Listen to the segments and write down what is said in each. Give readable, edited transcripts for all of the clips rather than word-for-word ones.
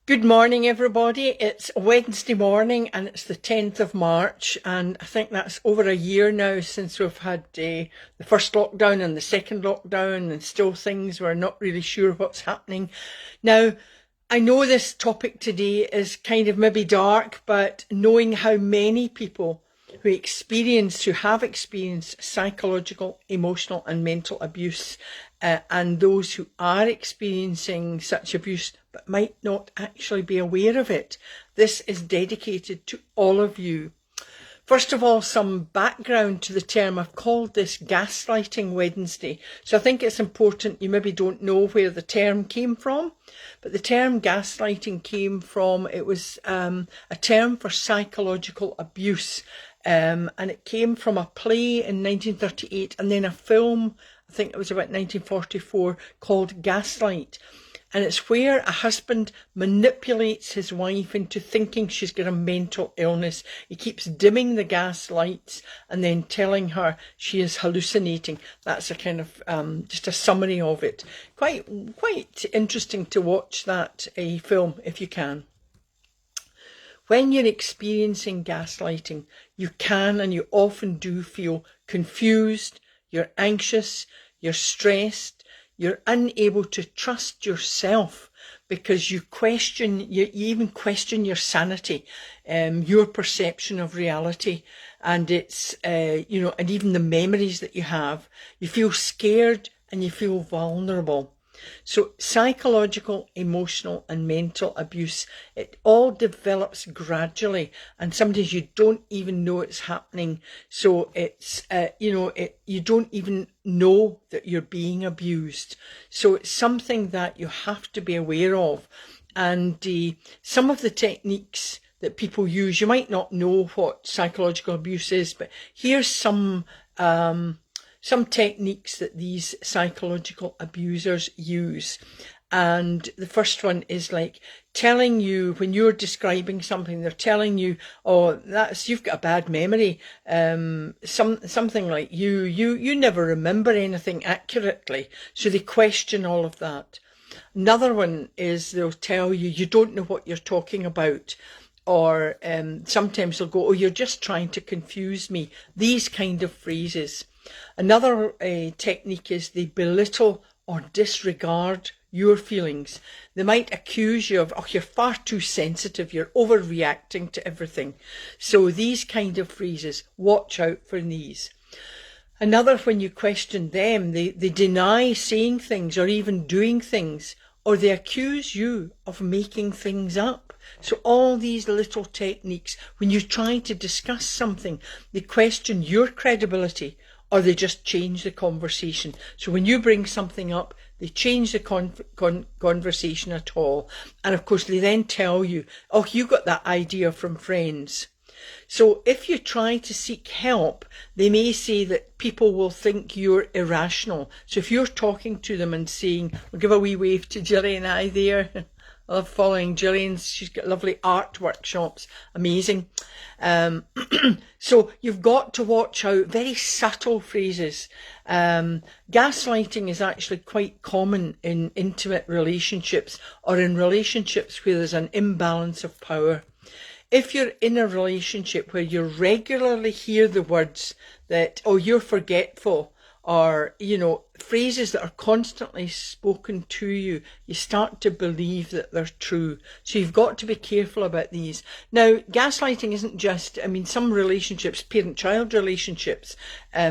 Good morning, everybody. It's Wednesday morning and it's the 10th of March, and I think that's over a year now since we've had the first lockdown and the second lockdown, and still things we're not really sure what's happening. Now, I know this topic today is kind of maybe dark, but knowing how many people who have experienced psychological, emotional and mental abuse, and those who are experiencing such abuse but might not actually be aware of it. This is dedicated to all of you. First of all, some background to the term. I've called this Gaslighting Wednesday. So I think it's important, you maybe don't know where the term came from, but the term gaslighting came from, it was a term for psychological abuse. And it came from a play in 1938 and then a film, I think it was about 1944, called Gaslight. And it's where a husband manipulates his wife into thinking she's got a mental illness. He keeps dimming the gas lights and then telling her she is hallucinating. That's a kind of just a summary of it. Quite interesting to watch that film if you can. When you're experiencing gaslighting, you can and you often do feel confused, you're anxious, you're stressed, you're unable to trust yourself because you even question your sanity, your perception of reality, and it's, and even the memories that you have. You feel scared and you feel vulnerable. So psychological, emotional and mental abuse, it all develops gradually, and sometimes you don't even know it's happening. So it's, you don't even know that you're being abused. So it's something that you have to be aware of. And some of the techniques that people use, you might not know what psychological abuse is, but here's some techniques that these psychological abusers use. And the first one is like telling you, when you're describing something, they're telling you, oh, you've got a bad memory. Something like you never remember anything accurately. So they question all of that. Another one is they'll tell you, you don't know what you're talking about. Or sometimes they'll go, oh, you're just trying to confuse me. These kind of phrases. Another technique is they belittle or disregard your feelings. They might accuse you of, oh, you're far too sensitive, you're overreacting to everything. So these kind of phrases, watch out for these. Another, when you question them, they deny saying things or even doing things, or they accuse you of making things up. So all these little techniques, when you try to discuss something, they question your credibility, or they just change the conversation. So when you bring something up, they change the conversation at all. And of course, they then tell you, oh, you got that idea from friends. So if you try to seek help, they may say that people will think you're irrational. So if you're talking to them and saying, we'll give a wee wave to Gillian I there. I love following Gillian. She's got lovely art workshops. Amazing. So you've got to watch out. Very subtle phrases. Gaslighting is actually quite common in intimate relationships or in relationships where there's an imbalance of power. If you're in a relationship where you regularly hear the words that, oh, you're forgetful, or, phrases that are constantly spoken to you, you start to believe that they're true. So you've got to be careful about these. Now, gaslighting isn't just, some relationships, parent-child relationships,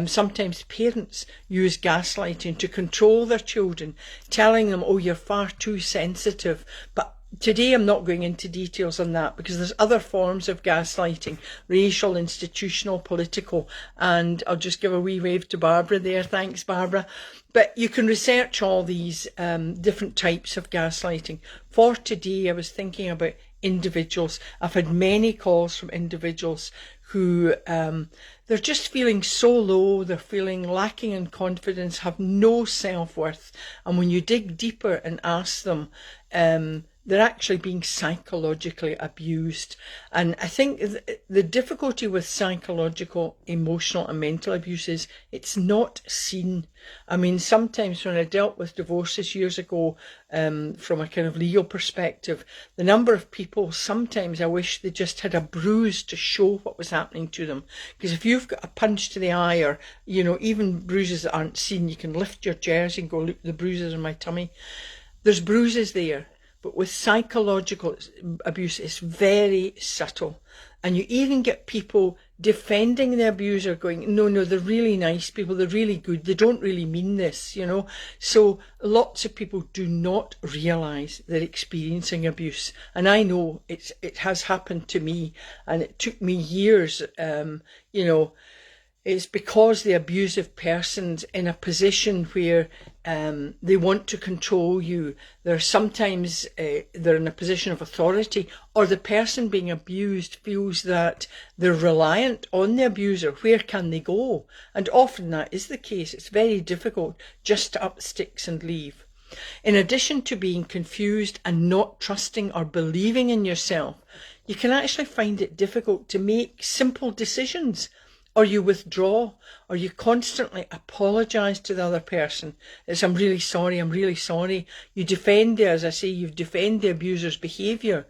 sometimes parents use gaslighting to control their children, telling them, oh, you're far too sensitive. But today I'm not going into details on that because there's other forms of gaslighting, racial, institutional, political, and I'll just give a wee wave to Barbara there. Thanks, Barbara. But you can research all these different types of gaslighting. For today, I was thinking about individuals. I've had many calls from individuals who they're just feeling so low, they're feeling lacking in confidence, have no self-worth. And when you dig deeper and ask them, they're actually being psychologically abused. And I think the difficulty with psychological, emotional and mental abuse is it's not seen. I mean, sometimes when I dealt with divorces years ago, from a kind of legal perspective, the number of people, sometimes I wish they just had a bruise to show what was happening to them. Because if you've got a punch to the eye, or, even bruises that aren't seen, you can lift your jersey and go, look, the bruises on my tummy. There's bruises there. But with psychological abuse, it's very subtle. And you even get people defending the abuser, going, no, they're really nice people, they're really good, they don't really mean this, So lots of people do not realise they're experiencing abuse. And I know it has happened to me, and it took me years, It's because the abusive person's in a position where they want to control you. They're sometimes they're in a position of authority, or the person being abused feels that they're reliant on the abuser. Where can they go? And often that is the case. It's very difficult just to up sticks and leave. In addition to being confused and not trusting or believing in yourself, you can actually find it difficult to make simple decisions. Or you withdraw, or you constantly apologise to the other person. It's, I'm really sorry. You defend, as I say, you defend the abuser's behaviour.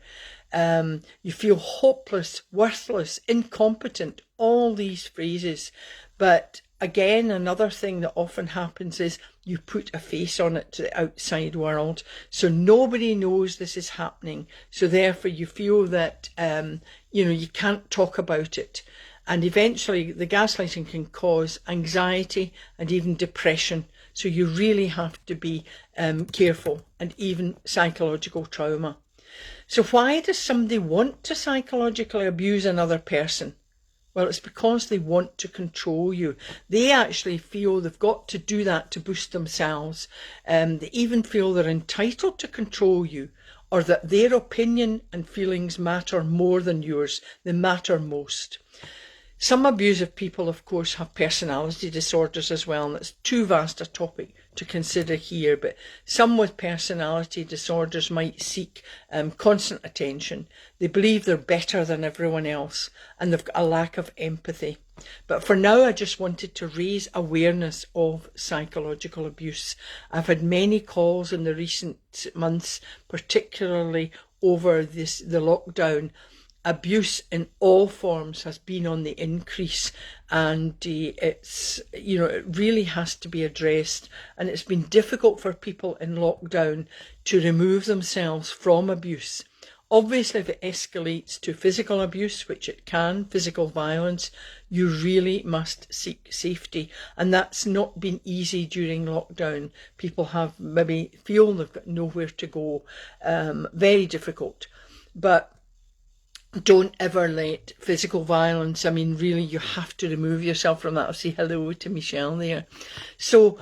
You feel hopeless, worthless, incompetent, all these phrases. But again, another thing that often happens is you put a face on it to the outside world. So nobody knows this is happening. So therefore you feel that, you can't talk about it. And eventually the gaslighting can cause anxiety and even depression. So you really have to be careful, and even psychological trauma. So why does somebody want to psychologically abuse another person? Well, it's because they want to control you. They actually feel they've got to do that to boost themselves. They even feel they're entitled to control you, or that their opinion and feelings matter more than yours. They matter most. Some abusive people, of course, have personality disorders as well, and it's too vast a topic to consider here, but some with personality disorders might seek constant attention. They believe they're better than everyone else, and they've got a lack of empathy. But for now, I just wanted to raise awareness of psychological abuse. I've had many calls in the recent months, particularly over the lockdown. Abuse in all forms has been on the increase, and it's, it really has to be addressed. And it's been difficult for people in lockdown to remove themselves from abuse. Obviously, if it escalates to physical abuse, which it can, physical violence, you really must seek safety. And that's not been easy during lockdown. People have maybe feel they've got nowhere to go. Very difficult. But don't ever let physical violence, really, you have to remove yourself from that. I'll say hello to Michelle there. So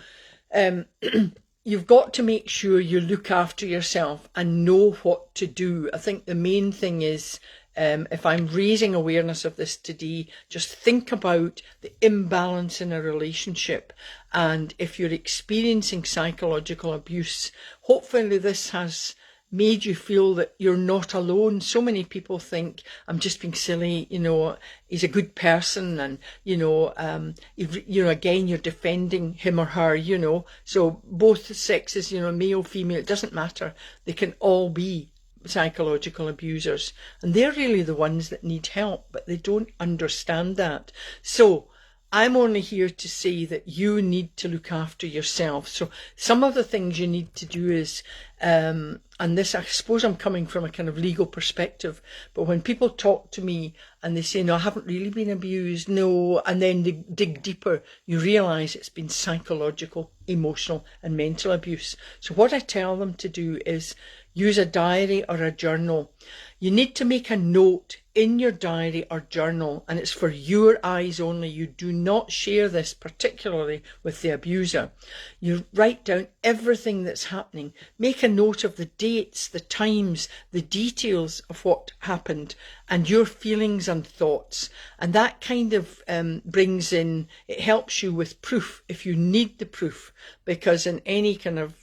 you've got to make sure you look after yourself and know what to do. I think the main thing is, if I'm raising awareness of this today, just think about the imbalance in a relationship. And if you're experiencing psychological abuse, hopefully this has made you feel that you're not alone. So many people think, I'm just being silly, he's a good person, and, again, you're defending him or her, So both sexes, male, female, it doesn't matter. They can all be psychological abusers, and they're really the ones that need help, but they don't understand that. So I'm only here to say that you need to look after yourself. So some of the things you need to do is, and this, I suppose I'm coming from a kind of legal perspective, but when people talk to me and they say, no, I haven't really been abused, no, and then they dig deeper, you realise it's been psychological, emotional and mental abuse. So what I tell them to do is use a diary or a journal. You need to make a note in your diary or journal, and it's for your eyes only. You do not share this particularly with the abuser. You write down everything that's happening. Make a note of the dates, the times, the details of what happened, and your feelings and thoughts. And that kind of brings in, it helps you with proof if you need the proof, because in any kind of,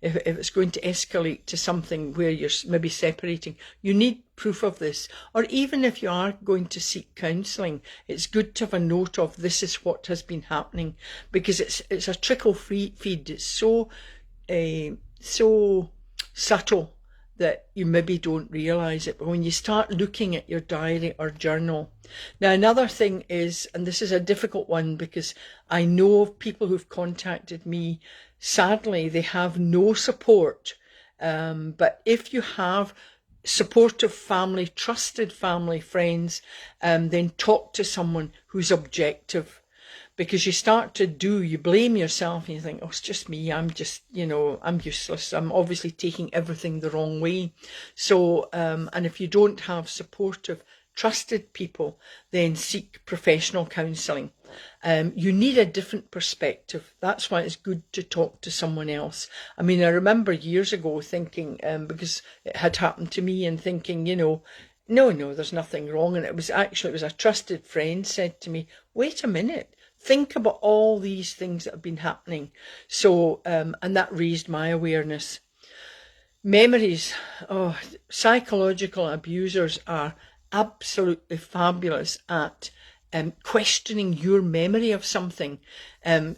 if it's going to escalate to something where you're maybe separating, you need proof of this. Or even if you are going to seek counselling, it's good to have a note of this is what has been happening, because it's a trickle feed. It's so subtle that you maybe don't realise it, but when you start looking at your diary or journal. Now, another thing is, and this is a difficult one because I know of people who've contacted me, sadly they have no support, but if you have supportive family, trusted family, friends, then talk to someone who's objective, because you blame yourself and you think, oh, it's just me, I'm just, I'm useless, I'm obviously taking everything the wrong way. So, and if you don't have supportive, trusted people, then seek professional counselling. You need a different perspective. That's why it's good to talk to someone else. I mean, I remember years ago thinking, because it had happened to me, and thinking, no, there's nothing wrong. And it was a trusted friend said to me, wait a minute, think about all these things that have been happening. So, and that raised my awareness. Memories. Oh, psychological abusers are absolutely fabulous at questioning your memory of something.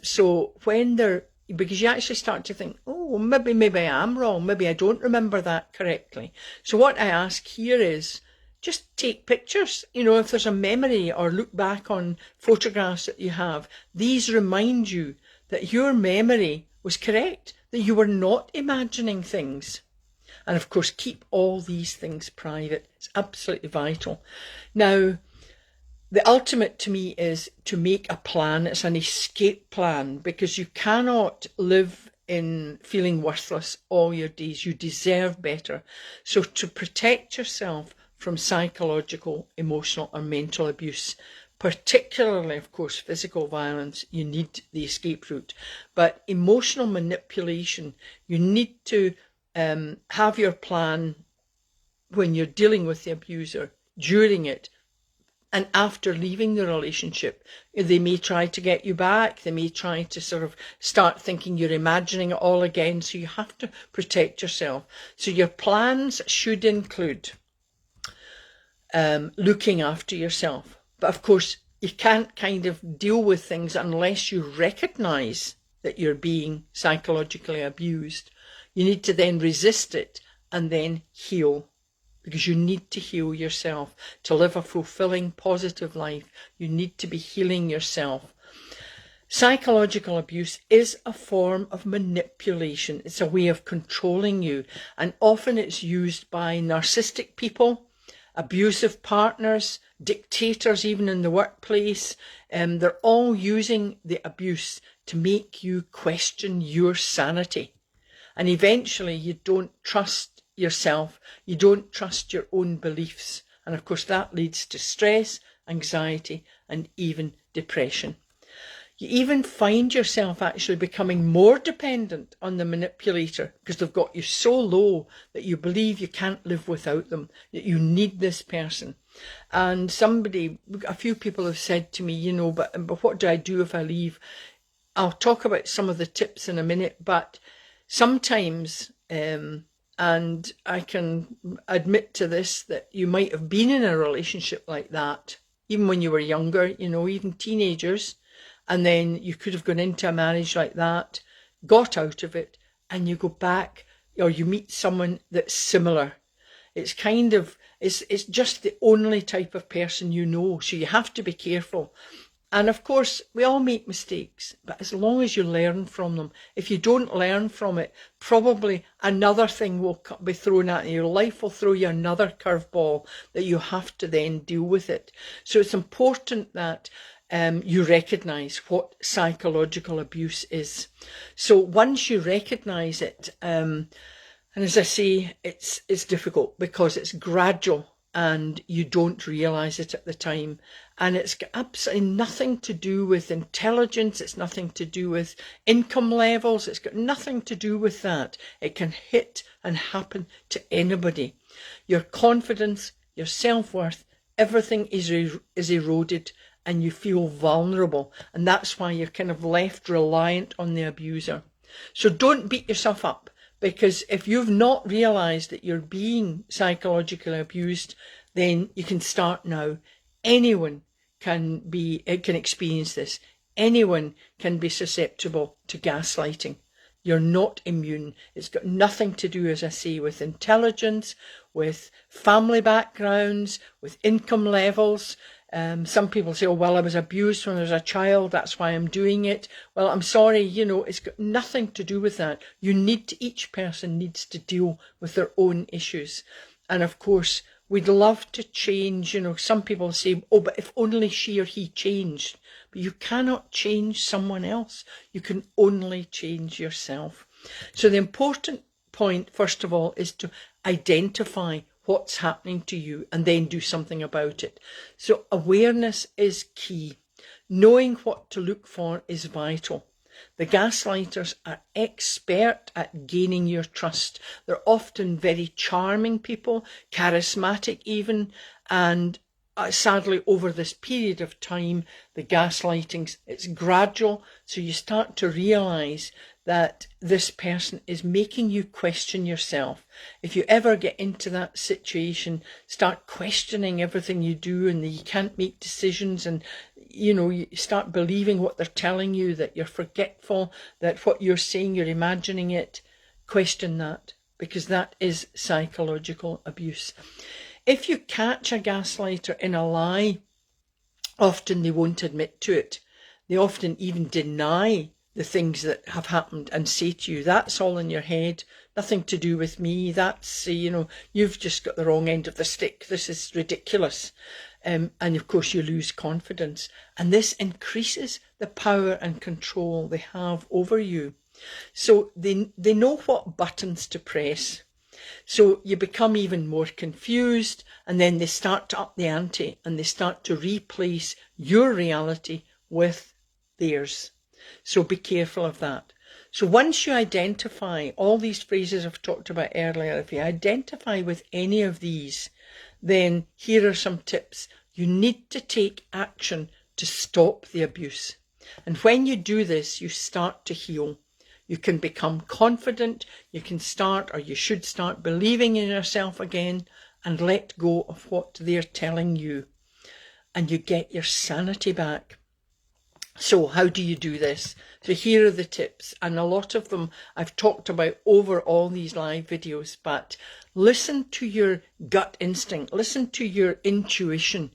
So when because you actually start to think, oh, maybe I am wrong, maybe I don't remember that correctly. So what I ask here is, just take pictures. If there's a memory, or look back on photographs that you have. These remind you that your memory was correct, that you were not imagining things. And of course, keep all these things private. It's absolutely vital. Now, the ultimate to me is to make a plan. It's an escape plan, because you cannot live in feeling worthless all your days. You deserve better. So to protect yourself from psychological, emotional or mental abuse, particularly, of course, physical violence, you need the escape route. But emotional manipulation, you need to have your plan when you're dealing with the abuser, during it, and after leaving the relationship. They may try to get you back. They may try to sort of start thinking you're imagining it all again. So you have to protect yourself. So your plans should include looking after yourself. But of course, you can't kind of deal with things unless you recognise that you're being psychologically abused. You need to then resist it and then heal, because you need to heal yourself. To live a fulfilling, positive life, you need to be healing yourself. Psychological abuse is a form of manipulation. It's a way of controlling you, and often it's used by narcissistic people, abusive partners, dictators, even in the workplace. They're all using the abuse to make you question your sanity. And eventually you don't trust yourself, you don't trust your own beliefs. And of course that leads to stress, anxiety, and even depression. You even find yourself actually becoming more dependent on the manipulator, because they've got you so low that you believe you can't live without them, that you need this person. And a few people have said to me, but what do I do if I leave? I'll talk about some of the tips in a minute, but sometimes, and I can admit to this, that you might have been in a relationship like that, even when you were younger, even teenagers, and then you could have gone into a marriage like that, got out of it, and you go back, or you meet someone that's similar. It's it's just the only type of person you know, so you have to be careful. And of course, we all make mistakes, but as long as you learn from them. If you don't learn from it, probably another thing will be thrown at you. Your life will throw you another curveball that you have to then deal with it. So it's important that you recognise what psychological abuse is. So once you recognise it, and as I say, it's difficult because it's gradual. and you don't realise it at the time. And it's got absolutely nothing to do with intelligence, it's nothing to do with income levels, it's got nothing to do with that. It can hit and happen to anybody. Your confidence, your self-worth, everything is eroded, and you feel vulnerable, and that's why you're kind of left reliant on the abuser. So don't beat yourself up, because if you've not realised that you're being psychologically abused, then you can start now. Anyone can experience this. Anyone can be susceptible to gaslighting. You're not immune. It's got nothing to do, as I say, with intelligence, with family backgrounds, with income levels. Some people say, oh, well, I was abused when I was a child, that's why I'm doing it. Well, I'm sorry, it's got nothing to do with that. Each person needs to deal with their own issues. And of course, we'd love to change, some people say, oh, but if only she or he changed. But you cannot change someone else. You can only change yourself. So the important point, first of all, is to identify what's happening to you and then do something about it. So awareness is key. Knowing what to look for is vital. The gaslighters are expert at gaining your trust. They're often very charming people, charismatic even, and sadly over this period of time, the gaslighting, it's gradual, so you start to realise that this person is making you question yourself. If you ever get into that situation, start questioning everything you do and that you can't make decisions, and you start believing what they're telling you, that you're forgetful, that what you're saying, you're imagining it. Question that, because that is psychological abuse. If you catch a gaslighter in a lie, often they won't admit to it. They often even deny the things that have happened and say to you, that's all in your head, nothing to do with me, that's, you've just got the wrong end of the stick, this is ridiculous. And of course you lose confidence, and this increases the power and control they have over you. So they know what buttons to press. So you become even more confused, and then they start to up the ante and they start to replace your reality with theirs. So be careful of that. So once you identify all these phrases I've talked about earlier, if you identify with any of these, then here are some tips. You need to take action to stop the abuse. And when you do this, you start to heal. You can become confident, you can start, or you should start, believing in yourself again and let go of what they're telling you. And you get your sanity back. So how do you do this? So here are the tips, and a lot of them I've talked about over all these live videos, but listen to your gut instinct, listen to your intuition,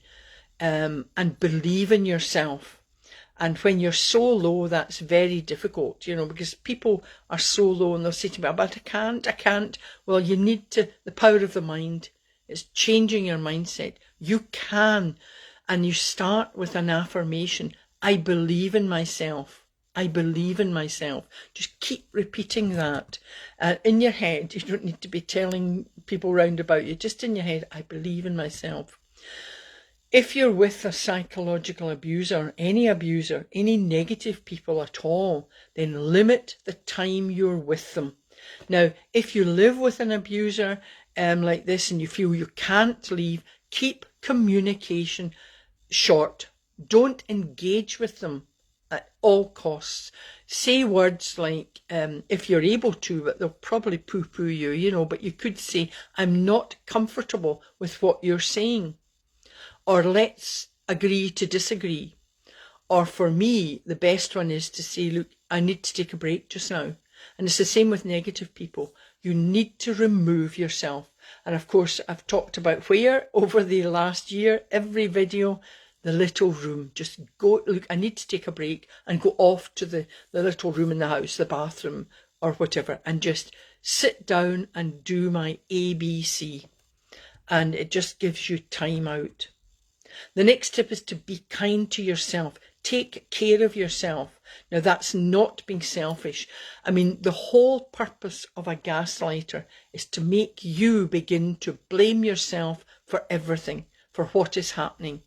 and believe in yourself. And when you're so low, that's very difficult, because people are so low and they'll say to me, but I can't. Well, you need to, the power of the mind, it's changing your mindset. You can, and you start with an affirmation. I believe in myself. I believe in myself. Just keep repeating that in your head. You don't need to be telling people round about you. Just in your head, I believe in myself. If you're with a psychological abuser, any negative people at all, then limit the time you're with them. Now, if you live with an abuser like this and you feel you can't leave, keep communication short. Don't engage with them at all costs. Say words like, if you're able to, but they'll probably poo-poo you, but you could say, I'm not comfortable with what you're saying. Or let's agree to disagree. Or for me, the best one is to say, look, I need to take a break just now. And it's the same with negative people. You need to remove yourself. And of course, I've talked about where over the last year, every video, the little room. Just go, look, I need to take a break and go off to the little room in the house, the bathroom or whatever, and just sit down and do my ABC. And it just gives you time out. The next tip is to be kind to yourself. Take care of yourself. Now, that's not being selfish. I mean, the whole purpose of a gaslighter is to make you begin to blame yourself for everything, for what is happening.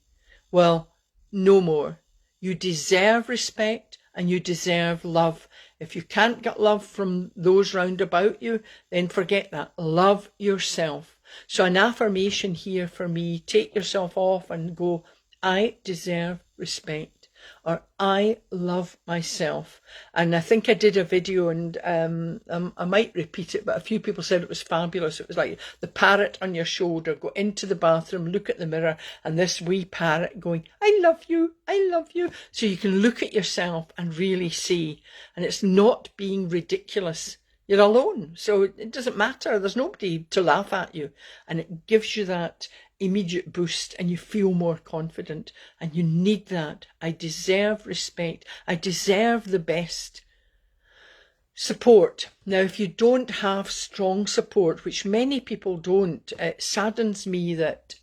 Well, no more. You deserve respect and you deserve love. If you can't get love from those round about you, then forget that. Love yourself. So an affirmation here for me, take yourself off and go, I deserve respect, or I love myself. And I think I did a video, and I might repeat it, but a few people said it was fabulous. It was like the parrot on your shoulder, go into the bathroom, look at the mirror, and this wee parrot going, I love you, I love you. So you can look at yourself and really see, and it's not being ridiculous. You're alone, so it doesn't matter. There's nobody to laugh at you, and it gives you that immediate boost and you feel more confident, and you need that. I deserve respect. I deserve the best. Support. Now, if you don't have strong support, which many people don't, it saddens me that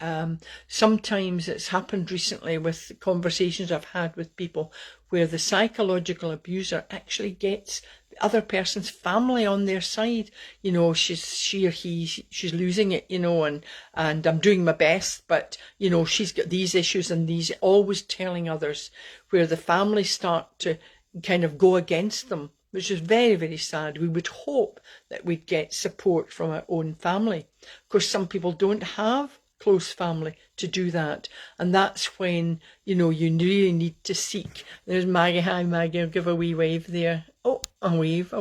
sometimes it's happened recently with conversations I've had with people where the psychological abuser actually gets the other person's family on their side. You know, she or he, she's losing it, you know, and I'm doing my best, but, you know, she's got these issues and these, always telling others, where the family start to kind of go against them, which is very, very sad. We would hope that we'd get support from our own family. Of course, some people don't have close family to do that, and that's when, you know, you really need to seek. There's Maggie. Hi Maggie, I'll give a wee wave there. Oh, a wave.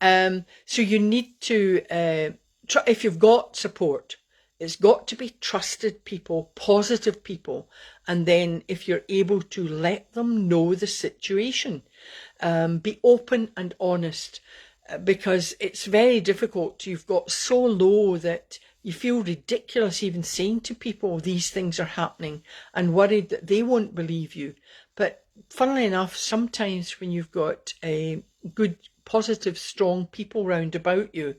So you need to if you've got support, it's got to be trusted people, positive people, and then if you're able to let them know the situation, be open and honest, because it's very difficult. You've got so low that you feel ridiculous even saying to people these things are happening, and worried that they won't believe you. But funnily enough, sometimes when you've got good, positive, strong people round about you,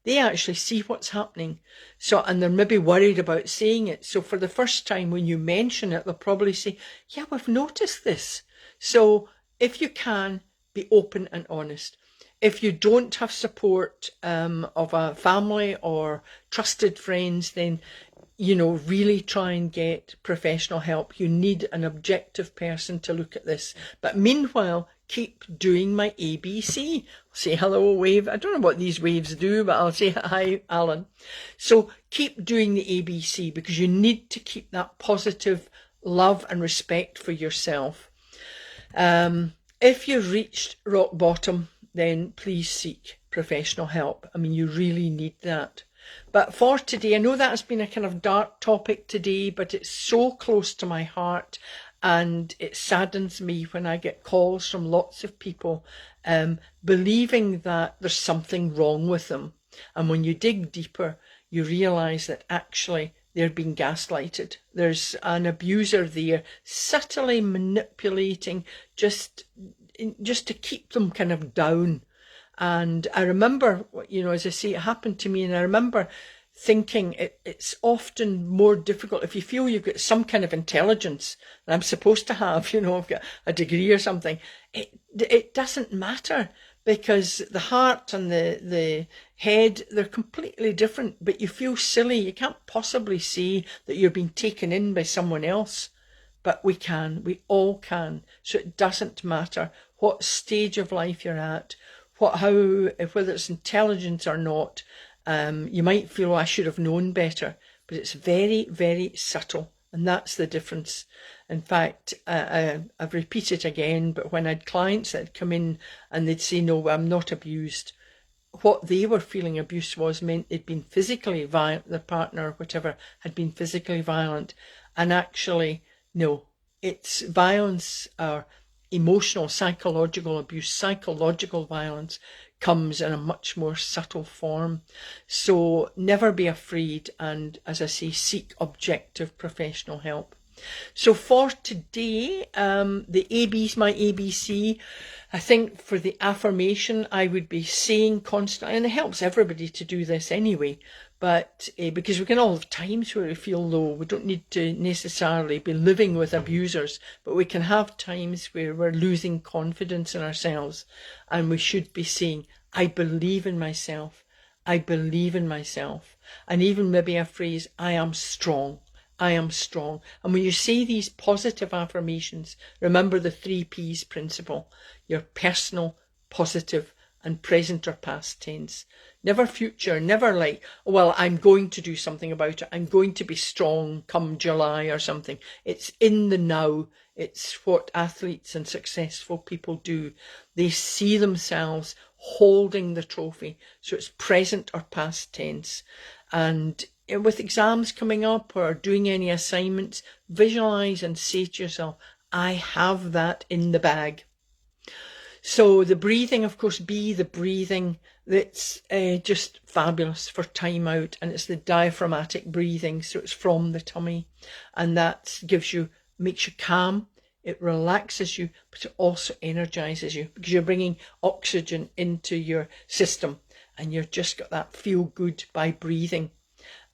they actually see what's happening. So, and they're maybe worried about saying it. So for the first time when you mention it, they'll probably say, yeah, we've noticed this. So if you can, be open and honest. If you don't have support of a family or trusted friends, then, you know, really try and get professional help. You need an objective person to look at this. But meanwhile, keep doing my ABC. Say hello, wave. I don't know what these waves do, but I'll say hi, Alan. So keep doing the ABC, because you need to keep that positive love and respect for yourself. If you've reached rock bottom, then please seek professional help. I mean, you really need that. But for today, I know that has been a kind of dark topic today, but it's so close to my heart, and it saddens me when I get calls from lots of people believing that there's something wrong with them. And when you dig deeper, you realise that actually they're being gaslighted. There's an abuser there subtly manipulating just to keep them kind of down. And I remember, you know, as I say, it happened to me, and I remember thinking it's often more difficult if you feel you've got some kind of intelligence that I'm supposed to have, you know, I've got a degree or something. It doesn't matter, because the heart and the head, they're completely different, but you feel silly. You can't possibly say that you're being taken in by someone else. But we all can. So it doesn't matter what stage of life you're at, whether it's intelligence or not. You might feel, oh, I should have known better, but it's very, very subtle, and that's the difference. In fact, I've repeated again, but when I had clients that had come in and they'd say, no, I'm not abused, what they were feeling abuse meant they'd been physically violent, their partner or whatever had been physically violent, and actually, no, it's violence or emotional, psychological abuse. Psychological violence comes in a much more subtle form. So never be afraid, and as I say, seek objective professional help. So for today, my ABC, I think for the affirmation, I would be saying constantly, and it helps everybody to do this anyway, but because we can all have times where we feel low. We don't need to necessarily be living with abusers, but we can have times where we're losing confidence in ourselves, and we should be saying, I believe in myself, I believe in myself. And even maybe a phrase, I am strong. I am strong. And when you say these positive affirmations, remember the 3 Ps principle. Your personal, positive, and present or past tense. Never future, never like, well, I'm going to do something about it. I'm going to be strong come July or something. It's in the now. It's what athletes and successful people do. They see themselves holding the trophy. So it's present or past tense. And with exams coming up or doing any assignments, visualize and say to yourself, I have that in the bag. So the breathing, of course, the breathing that's just fabulous for time out, and it's the diaphragmatic breathing, so it's from the tummy, and that makes you calm, it relaxes you, but it also energizes you because you're bringing oxygen into your system, and you've just got that feel good by breathing.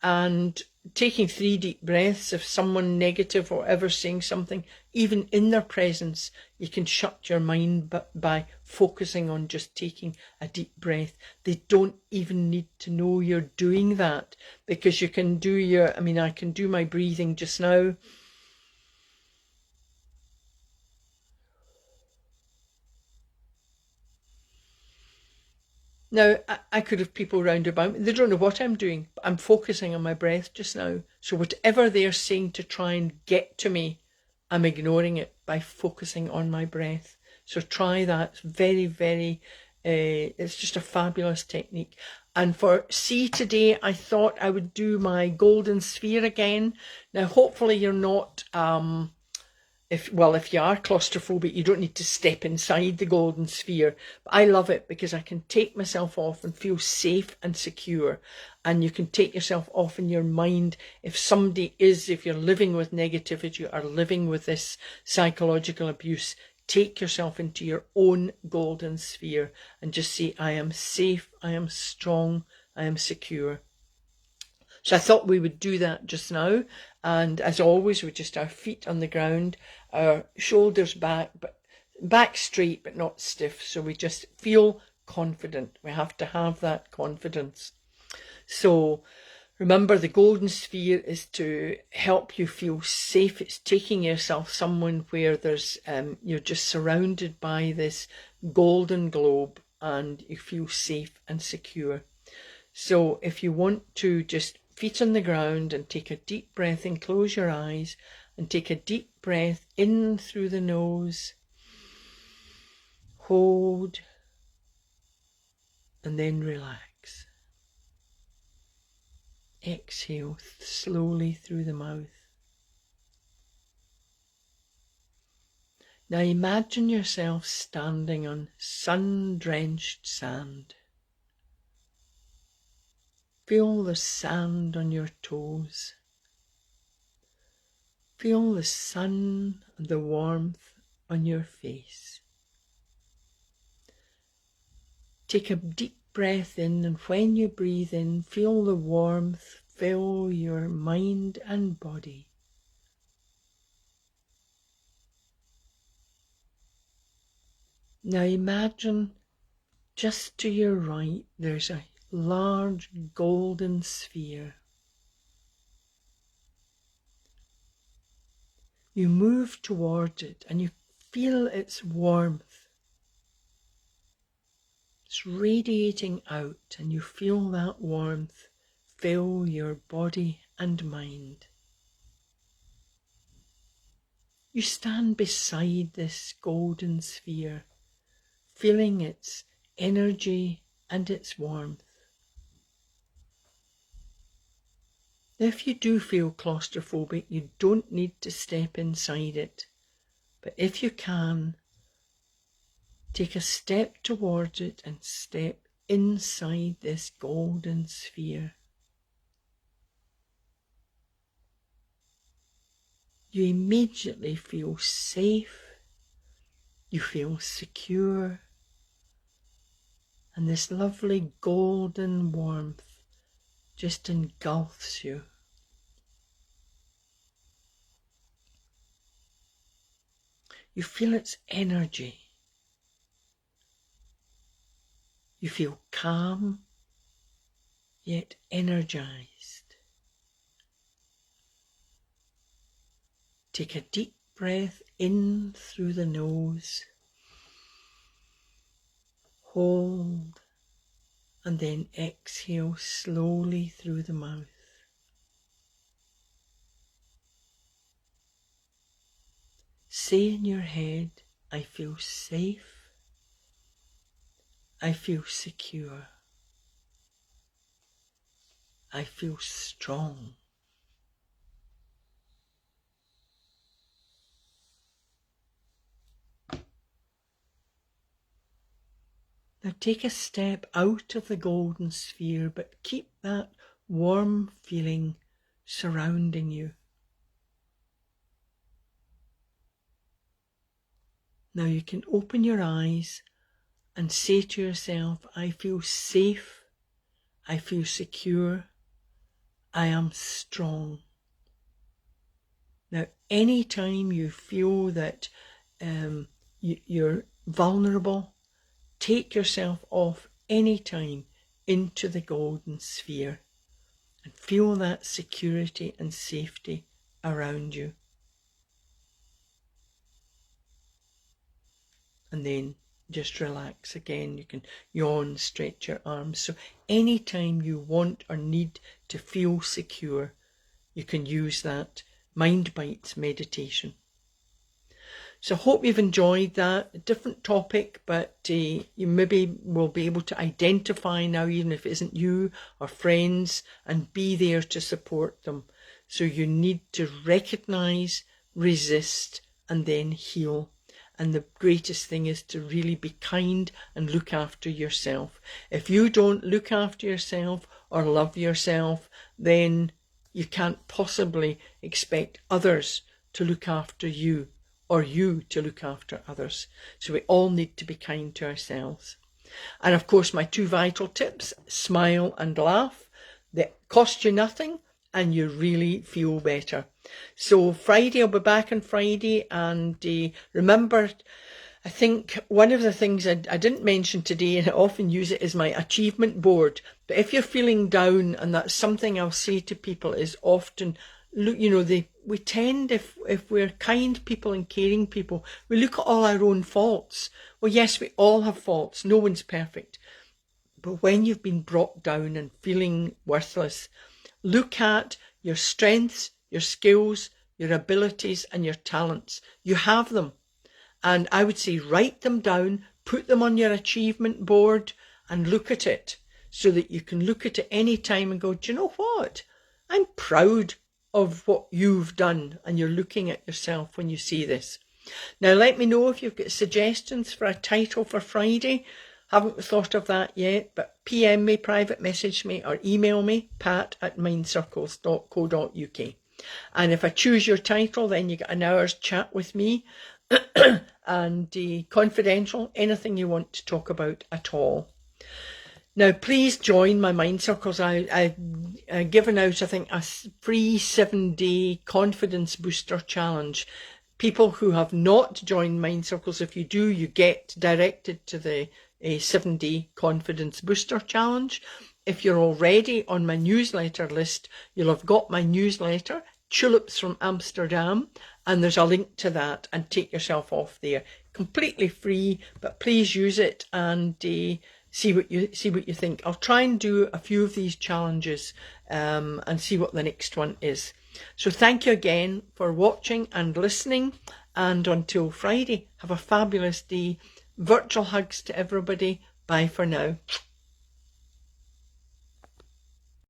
And taking 3 deep breaths, if someone negative or ever saying something, even in their presence, you can shut your mind by focusing on just taking a deep breath. They don't even need to know you're doing that, because you can do I can do my breathing just now. Now, I could have people round about me. They don't know what I'm doing, but I'm focusing on my breath just now. So whatever they're saying to try and get to me, I'm ignoring it by focusing on my breath. So try that. It's very, very, it's just a fabulous technique. And for C today, I thought I would do my golden sphere again. Now, hopefully you're not, if you are claustrophobic, you don't need to step inside the golden sphere. But I love it because I can take myself off and feel safe and secure. And you can take yourself off in your mind. If you're living with negativity or living with this psychological abuse, take yourself into your own golden sphere and just say, I am safe, I am strong, I am secure. So I thought we would do that just now. And as always, with just our feet on the ground, our shoulders back straight, but not stiff. So we just feel confident. We have to have that confidence. So remember, the golden sphere is to help you feel safe. It's taking yourself somewhere where you're just surrounded by this golden globe and you feel safe and secure. So if you want to just feet on the ground and take a deep breath in, close your eyes and take a deep breath in through the nose, hold, and then relax. Exhale slowly through the mouth. Now imagine yourself standing on sun-drenched sand. Feel the sand on your toes. Feel the sun and the warmth on your face. Take a deep breath in, and when you breathe in, feel the warmth fill your mind and body. Now imagine just to your right there's a large golden sphere. You move towards it and you feel its warmth. It's radiating out and you feel that warmth fill your body and mind. You stand beside this golden sphere, feeling its energy and its warmth. If you do feel claustrophobic, you don't need to step inside it. But if you can, take a step towards it and step inside this golden sphere. You immediately feel safe, you feel secure, and this lovely golden warmth just engulfs you. You feel its energy. You feel calm yet energized. Take a deep breath in through the nose, hold, and then exhale slowly through the mouth. Say in your head, I feel safe, I feel secure, I feel strong. Now take a step out of the golden sphere, but keep that warm feeling surrounding you. Now you can open your eyes and say to yourself, I feel safe, I feel secure, I am strong. Now, anytime you feel that you're vulnerable, take yourself off anytime into the golden sphere and feel that security and safety around you. And then just relax again. You can yawn, stretch your arms. So anytime you want or need to feel secure, you can use that Mind Bites meditation. So I hope you've enjoyed that. A different topic, but you maybe will be able to identify now, even if it isn't you or friends, and be there to support them. So you need to recognise, resist, and then heal. And the greatest thing is to really be kind and look after yourself. If you don't look after yourself or love yourself, then you can't possibly expect others to look after you or you to look after others. So we all need to be kind to ourselves. And of course, my 2 vital tips, smile and laugh. They cost you nothing and you really feel better. So Friday, I'll be back on Friday, and remember, I think one of the things I didn't mention today, and I often use it, is my achievement board. But if you're feeling down, and that's something I'll say to people, is often, look, we tend, if we're kind people and caring people, we look at all our own faults. Well, yes, we all have faults. No one's perfect. But when you've been brought down and feeling worthless, look at your strengths, your skills, your abilities and your talents. You have them. And I would say write them down, put them on your achievement board and look at it, so that you can look at it any time and go, do you know what? I'm proud of what you've done, and you're looking at yourself when you see this. Now let me know if you've got suggestions for a title for Friday. Haven't thought of that yet, but PM me, private message me, or email me, pat@mindcircles.co.uk. And if I choose your title, then you get an hour's chat with me and confidential, anything you want to talk about at all. Now, please join my Mind Circles. I've given out, I think, a free 7-day confidence booster challenge. People who have not joined Mind Circles, if you do, you get directed to the 7-day confidence booster challenge. If you're already on my newsletter list, you'll have got my newsletter, Tulips from Amsterdam, and there's a link to that, and take yourself off there. Completely free, but please use it and see what you think. I'll try and do a few of these challenges and see what the next one is. So thank you again for watching and listening, and until Friday, have a fabulous day. Virtual hugs to everybody. Bye for now.